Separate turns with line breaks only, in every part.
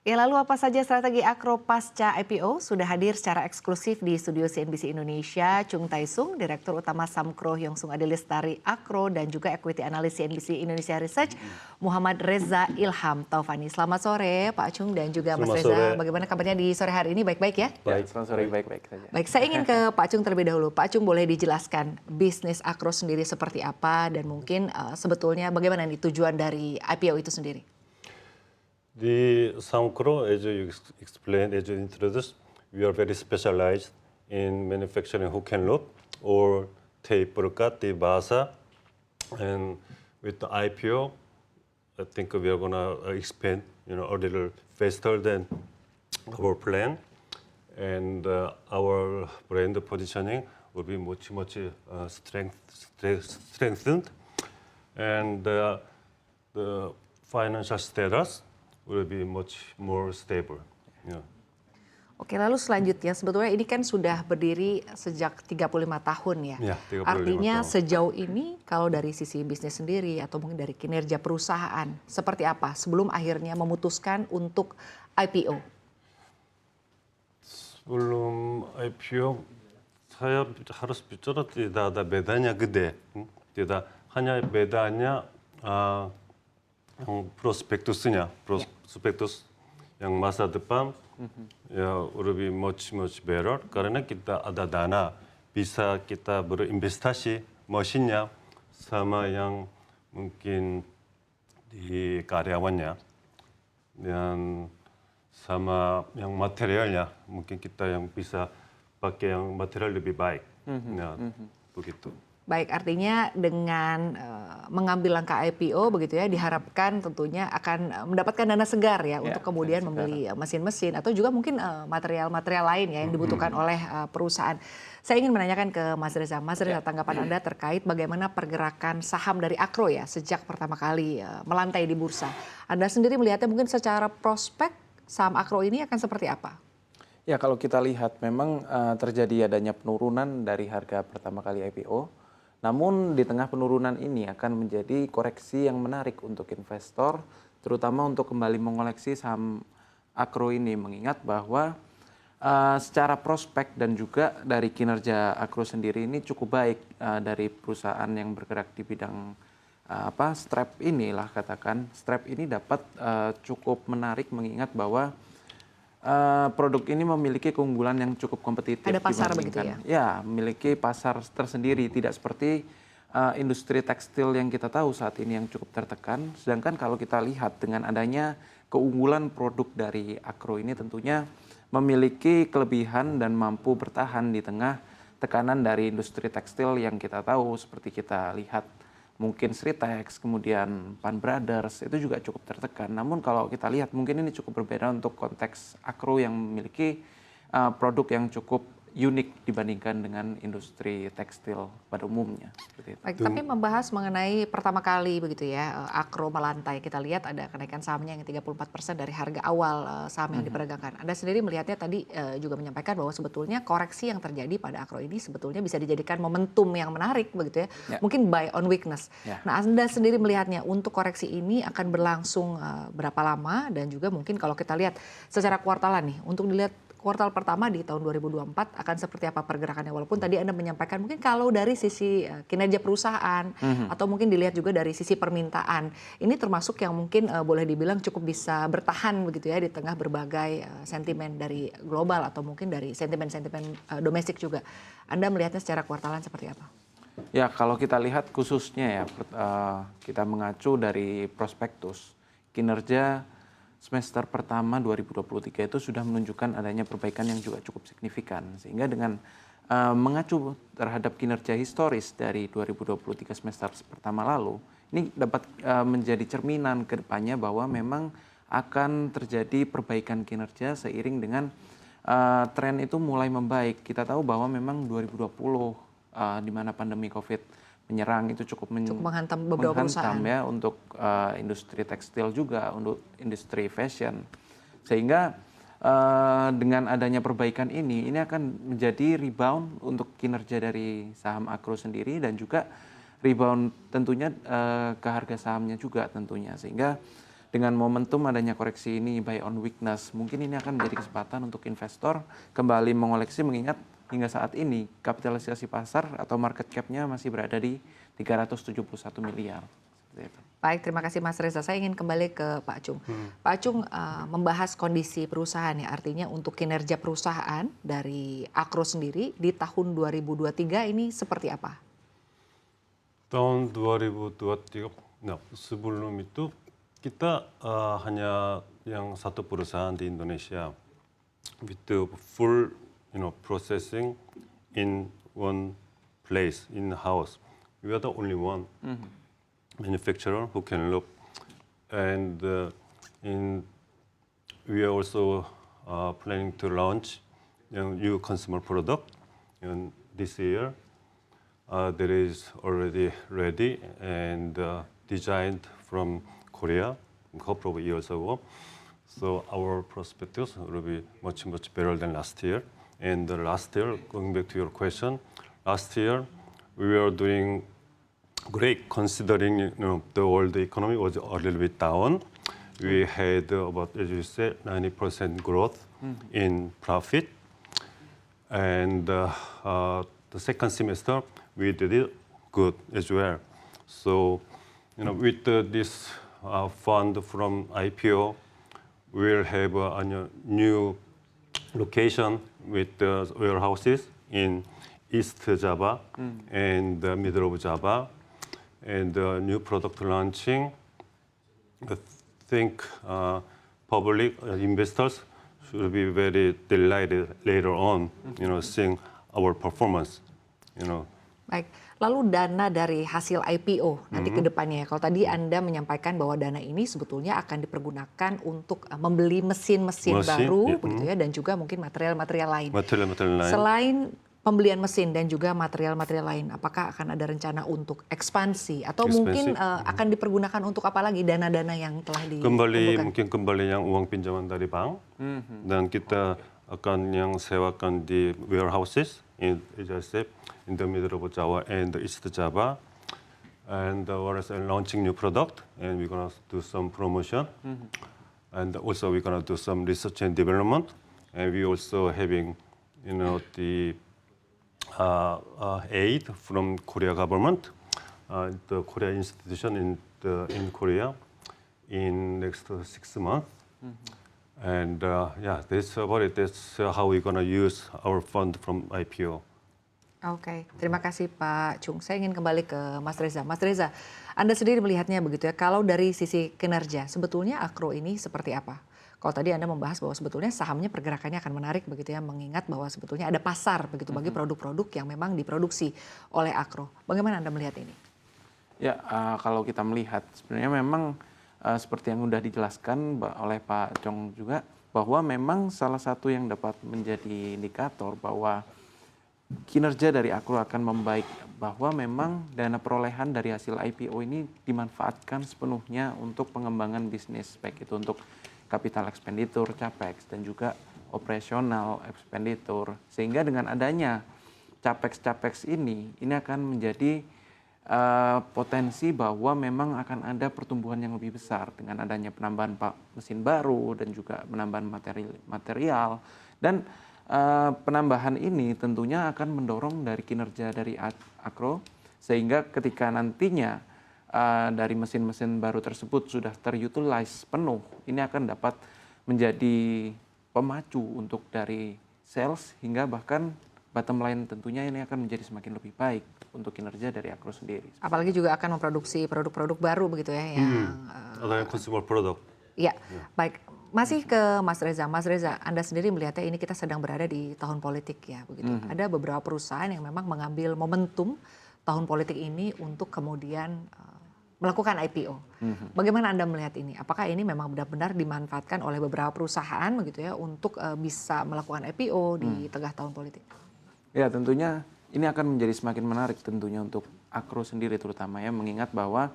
Ya, lalu apa saja strategi Akro pasca IPO? Sudah hadir secara eksklusif di studio CNBC Indonesia, Chung Tai-sung, Direktur Utama Samkro Hyungsung Adilestari Akro, dan juga Equity Analis CNBC Indonesia Research, Muhammad Reza Ilham Taufani. Selamat sore Pak Chung dan juga Mas
Selamat
Reza.
sore.
Bagaimana kabarnya di sore hari ini? Baik-baik ya?
Baik,
selamat sore, baik-baik saja.
Baik, saya ingin ke Pak Chung terlebih dahulu. Pak Chung, boleh dijelaskan bisnis Akro sendiri seperti apa dan mungkin sebetulnya bagaimana nih tujuan dari IPO itu sendiri?
The Samkro, as you explained, as you introduced, we are very specialized in manufacturing hook and loop or tape brokat, the basa. And with the IPO, I think we are gonna expand, a little faster than our plan. And our brand positioning will be much strengthened. And the financial status will be much more stable. Yeah.
Oke, lalu selanjutnya sebetulnya ini kan sudah berdiri sejak 35 tahun ya.
Ya, 35
Artinya
tahun.
sejauh ini kalau dari sisi bisnis sendiri atau mungkin dari kinerja perusahaan seperti apa sebelum akhirnya memutuskan untuk IPO?
Sebelum IPO, saya harus bicara tidak ada bedanya gede. Tidak hanya bedanya yang prospektusnya, prospektus yang masa depan ya lebih much better karena kita ada dana bisa kita berinvestasi mesinnya sama yang mungkin di karyawannya dan sama yang materialnya mungkin kita yang bisa pakai yang material lebih baik. Ya, begitu.
Baik, artinya dengan mengambil langkah IPO begitu ya, diharapkan tentunya akan mendapatkan dana segar ya untuk kemudian membeli mesin-mesin atau juga mungkin material-material lain ya yang dibutuhkan oleh perusahaan. Saya ingin menanyakan ke Mas Reza. Mas Reza, tanggapan Anda terkait bagaimana pergerakan saham dari Akro ya sejak pertama kali melantai di bursa. Anda sendiri melihatnya mungkin secara prospek saham Akro ini akan seperti apa?
Ya, kalau kita lihat memang terjadi adanya penurunan dari harga pertama kali IPO. Namun di tengah penurunan ini akan menjadi koreksi yang menarik untuk investor, terutama untuk kembali mengoleksi saham Akro ini, mengingat bahwa secara prospek dan juga dari kinerja Akro sendiri ini cukup baik dari perusahaan yang bergerak di bidang strap inilah katakan. Strap ini dapat cukup menarik mengingat bahwa produk ini memiliki keunggulan yang cukup kompetitif.
Ada pasar begitu ya?
Ya, memiliki pasar tersendiri, tidak seperti industri tekstil yang kita tahu saat ini yang cukup tertekan. Sedangkan kalau kita lihat dengan adanya keunggulan produk dari Akro ini tentunya memiliki kelebihan dan mampu bertahan di tengah tekanan dari industri tekstil yang kita tahu seperti kita lihat mungkin Sritex, kemudian Pan Brothers itu juga cukup tertekan. Namun kalau kita lihat mungkin ini cukup berbeda untuk konteks Akro yang memiliki produk yang cukup unik dibandingkan dengan industri tekstil pada umumnya.
Baik, tapi membahas mengenai pertama kali begitu ya Akro melantai, kita lihat ada kenaikan sahamnya yang 34% dari harga awal saham yang diperdagangkan. Anda sendiri melihatnya tadi juga menyampaikan bahwa sebetulnya koreksi yang terjadi pada Akro ini sebetulnya bisa dijadikan momentum yang menarik begitu ya. Mungkin buy on weakness. Nah, Anda sendiri melihatnya untuk koreksi ini akan berlangsung berapa lama dan juga mungkin kalau kita lihat secara kuartalan nih untuk dilihat kuartal pertama di tahun 2024 akan seperti apa pergerakannya? Walaupun tadi Anda menyampaikan mungkin kalau dari sisi kinerja perusahaan atau mungkin dilihat juga dari sisi permintaan, ini termasuk yang mungkin boleh dibilang cukup bisa bertahan begitu ya di tengah berbagai sentimen dari global atau mungkin dari sentimen-sentimen domestik juga. Anda melihatnya secara kuartalan seperti apa?
Ya, kalau kita lihat khususnya ya kita mengacu dari prospektus kinerja semester pertama 2023 itu sudah menunjukkan adanya perbaikan yang juga cukup signifikan. Sehingga dengan mengacu terhadap kinerja historis dari 2023 semester pertama lalu, ini dapat menjadi cerminan ke depannya bahwa memang akan terjadi perbaikan kinerja seiring dengan tren itu mulai membaik. Kita tahu bahwa memang 2020 di mana pandemi COVID menyerang itu cukup
menghantam beberapa perusahaan
ya untuk industri tekstil juga, untuk industri fashion. Sehingga dengan adanya perbaikan ini akan menjadi rebound untuk kinerja dari saham Akro sendiri dan juga rebound tentunya ke harga sahamnya juga tentunya. Sehingga dengan momentum adanya koreksi ini buy on weakness, mungkin ini akan menjadi kesempatan untuk investor kembali mengoleksi, mengingat hingga saat ini kapitalisasi pasar atau market cap-nya masih berada di 371 miliar. Seperti itu.
Baik, terima kasih Mas Reza. Saya ingin kembali ke Pak Chung. Pak Chung membahas kondisi perusahaan ya, artinya untuk kinerja perusahaan dari Akro sendiri di tahun 2023 ini seperti apa?
tahun 2023, nah sebelum itu kita hanya yang satu perusahaan di Indonesia with the full, processing in one place in the house. We are the only one manufacturer who can look, and we are also planning to launch a new consumer product in this year. That is already ready and designed from Korea a couple of years ago. So our prospectus will be much better than last year. And last year, going back to your question, last year we were doing great considering the world economy was a little bit down. We had about, as you said, 90% growth in profit. And the second semester, we did it good as well. So, with this fund from IPO, we'll have a new location with the warehouses in East Java and the middle of Java, and new product launching. I think public investors should be very delighted later on, seeing our performance.
Baik, lalu dana dari hasil IPO nanti ke depannya ya. Kalau tadi Anda menyampaikan bahwa dana ini sebetulnya akan dipergunakan untuk membeli mesin-mesin baru, begitu ya, dan juga mungkin material-material lain.
Material-material lain.
Selain pembelian mesin dan juga material-material lain, apakah akan ada rencana untuk ekspansi atau mungkin akan dipergunakan untuk apa lagi dana-dana yang telah
mungkin kembali yang uang pinjaman dari bank, dan kita akan yang sewakan di warehouses in the middle of Java and East Java, and we're launching new product, and we're gonna do some promotion, and also we're gonna do some research and development, and we also having, the aid from Korea government, the Korea institution in Korea, in next 6 months. And that's about it. That's how we're gonna use our fund from IPO.
Oke, terima kasih Pak Chung. Saya ingin kembali ke Mas Reza. Mas Reza, Anda sendiri melihatnya begitu ya, kalau dari sisi kinerja, sebetulnya Akro ini seperti apa? Kalau tadi Anda membahas bahwa sebetulnya sahamnya pergerakannya akan menarik begitu ya, mengingat bahwa sebetulnya ada pasar begitu bagi produk-produk yang memang diproduksi oleh Akro. Bagaimana Anda melihat ini?
Ya, kalau kita melihat sebenarnya memang seperti yang sudah dijelaskan oleh Pak Chong juga, bahwa memang salah satu yang dapat menjadi indikator bahwa kinerja dari Akro akan membaik, bahwa memang dana perolehan dari hasil IPO ini dimanfaatkan sepenuhnya untuk pengembangan bisnis, baik itu untuk capital expenditure, capex, dan juga operational expenditure. Sehingga dengan adanya capex ini akan menjadi potensi bahwa memang akan ada pertumbuhan yang lebih besar dengan adanya penambahan mesin baru dan juga penambahan material. Dan penambahan ini tentunya akan mendorong dari kinerja dari Akro, sehingga ketika nantinya dari mesin-mesin baru tersebut sudah terutilize penuh, ini akan dapat menjadi pemacu untuk dari sales, hingga bahkan bottom line tentunya ini akan menjadi semakin lebih baik untuk kinerja dari Akro sendiri.
Apalagi juga akan memproduksi produk-produk baru begitu ya, yang
Other consumer product.
Ya, baik. Masih ke Mas Reza. Mas Reza, Anda sendiri melihatnya ini kita sedang berada di tahun politik ya, begitu. Ada beberapa perusahaan yang memang mengambil momentum tahun politik ini untuk kemudian melakukan IPO. Bagaimana Anda melihat ini? Apakah ini memang benar-benar dimanfaatkan oleh beberapa perusahaan begitu ya untuk bisa melakukan IPO di tengah tahun politik?
Ya, tentunya ini akan menjadi semakin menarik tentunya untuk Akro sendiri terutama ya, mengingat bahwa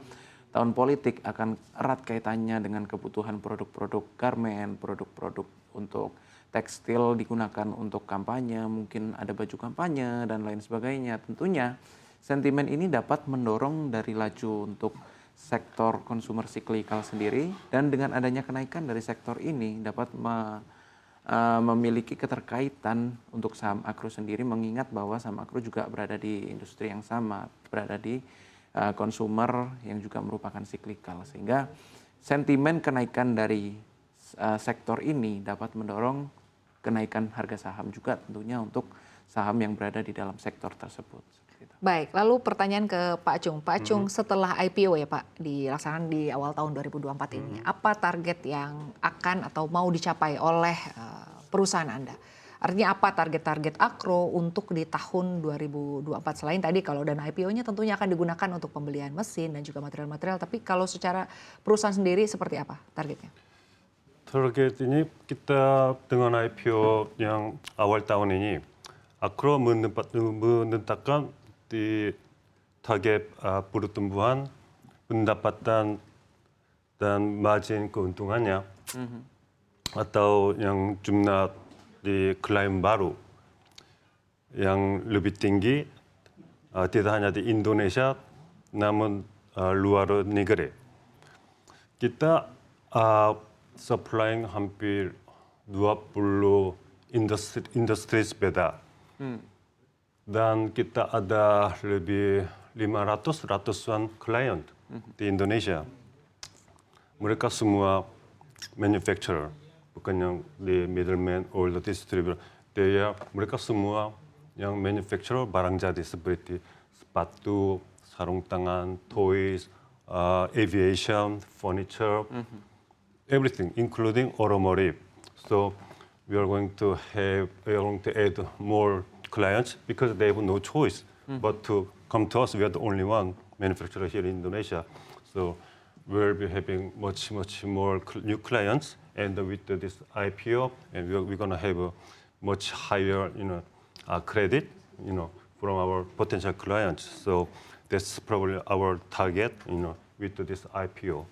tahun politik akan erat kaitannya dengan kebutuhan produk-produk garmen, produk-produk untuk tekstil digunakan untuk kampanye, mungkin ada baju kampanye dan lain sebagainya. Tentunya sentimen ini dapat mendorong dari laju untuk sektor consumer cyclical sendiri, dan dengan adanya kenaikan dari sektor ini dapat memiliki keterkaitan untuk saham Akro sendiri, mengingat bahwa saham Akro juga berada di industri yang sama, berada di consumer yang juga merupakan cyclical, sehingga sentimen kenaikan dari sektor ini dapat mendorong kenaikan harga saham juga tentunya untuk saham yang berada di dalam sektor tersebut.
Baik, lalu pertanyaan ke Pak Chung. Pak Chung, setelah IPO ya Pak, dilaksanakan di awal tahun 2024 ini, apa target yang akan atau mau dicapai oleh perusahaan Anda? Artinya apa target-target Akro untuk di tahun 2024? Selain tadi kalau dana IPO-nya tentunya akan digunakan untuk pembelian mesin dan juga material-material, tapi kalau secara perusahaan sendiri seperti apa targetnya?
Target ini kita dengan IPO yang awal tahun ini, Akro menetapkan di target pertumbuhan pendapatan dan margin keuntungannya atau yang jumlah di klien baru yang lebih tinggi tidak hanya di Indonesia namun luar negeri. Kita supplying hampir 20 industri beda. Dan kita ada lebih 500-an klien di Indonesia. Mereka semua manufacturer, bukan yang di middleman or the distributor. Mereka semua yang manufacturer barang jadi seperti sepatu, sarung tangan, toys, aviation, furniture, everything, including automotive. So we are going to add more clients because they have no choice but to come to us. We are the only one manufacturer here in Indonesia. So we'll be having much more new clients, and with this IPO, and we're going to have a much higher, credit, from our potential clients. So that's probably our target, with this IPO.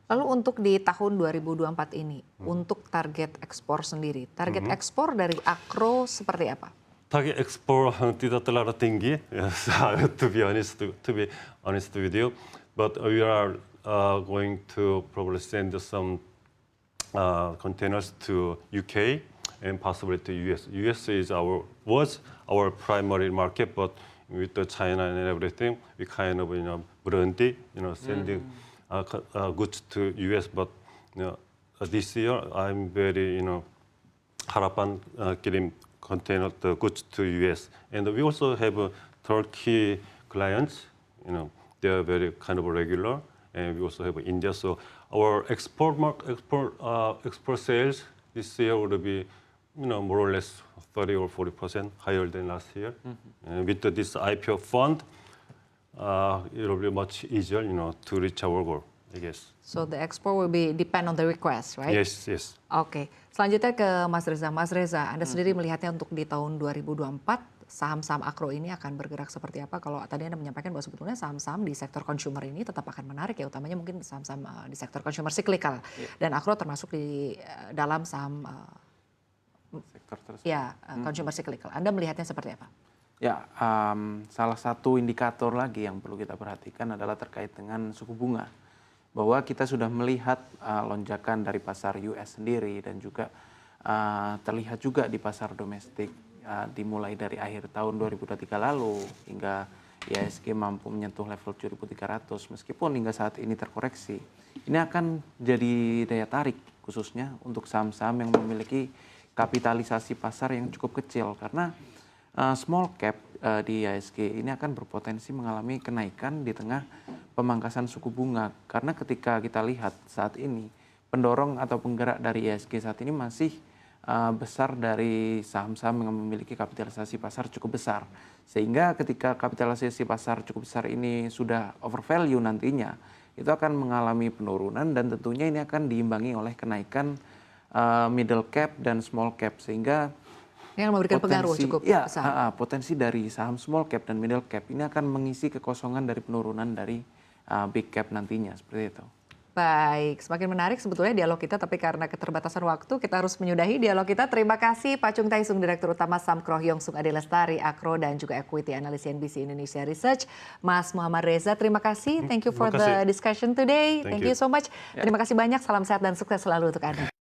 Lalu untuk di tahun 2024 ini, untuk target ekspor sendiri, target ekspor dari Akro seperti apa?
Target ekspor tidak terlalu tinggi, yes, to be honest with you, but we are going to probably send some containers to UK and possibly to US. US was our primary market, but with the China and everything, we kind of berhenti, sending goods to US. But this year, I'm very harapan kirim container the goods to US, and we also have Turkey clients. They are very kind of regular, and we also have India. So our export sales this year would be, more or less 30 or 40% higher than last year. And with this IPO fund, it will be much easier, to reach our goal, I guess.
So the export will be depend on the request, right?
Yes.
Oke. Selanjutnya ke Mas Reza. Mas Reza, Anda sendiri melihatnya untuk di tahun 2024 saham-saham Akro ini akan bergerak seperti apa? Kalau tadi Anda menyampaikan bahwa sebetulnya saham-saham di sektor consumer ini tetap akan menarik ya, utamanya mungkin saham-saham di sektor consumer cyclical. Dan Akro termasuk di dalam saham
Sektor tersebut.
consumer cyclical. Anda melihatnya seperti apa?
Ya, salah satu indikator lagi yang perlu kita perhatikan adalah terkait dengan suku bunga. Bahwa kita sudah melihat lonjakan dari pasar US sendiri dan juga terlihat juga di pasar domestik dimulai dari akhir tahun 2023 lalu hingga IHSG mampu menyentuh level 7.300 meskipun hingga saat ini terkoreksi. Ini akan jadi daya tarik khususnya untuk saham-saham yang memiliki kapitalisasi pasar yang cukup kecil karena small cap di IHSG ini akan berpotensi mengalami kenaikan di tengah pemangkasan suku bunga karena ketika kita lihat saat ini pendorong atau penggerak dari IHSG saat ini masih besar dari saham-saham yang memiliki kapitalisasi pasar cukup besar sehingga ketika kapitalisasi pasar cukup besar ini sudah overvalue nantinya itu akan mengalami penurunan dan tentunya ini akan diimbangi oleh kenaikan middle cap dan small cap sehingga
yang memberikan pengaruh cukup besar.
Potensi dari saham small cap dan middle cap ini akan mengisi kekosongan dari penurunan dari big cap nantinya seperti itu.
Baik, semakin menarik sebetulnya dialog kita, tapi karena keterbatasan waktu kita harus menyudahi dialog kita. Terima kasih Pak Chung Tae Sung, Direktur Utama Samkro, Hyung Suk Ade Lestari, Akro, dan juga Equity Analyst CNBC Indonesia Research. Mas Muhammad Reza, terima kasih. Thank you for
Terima kasih.
the discussion today.
Thank
Thank you
you.
so much. Terima kasih banyak, salam sehat dan sukses selalu untuk Anda.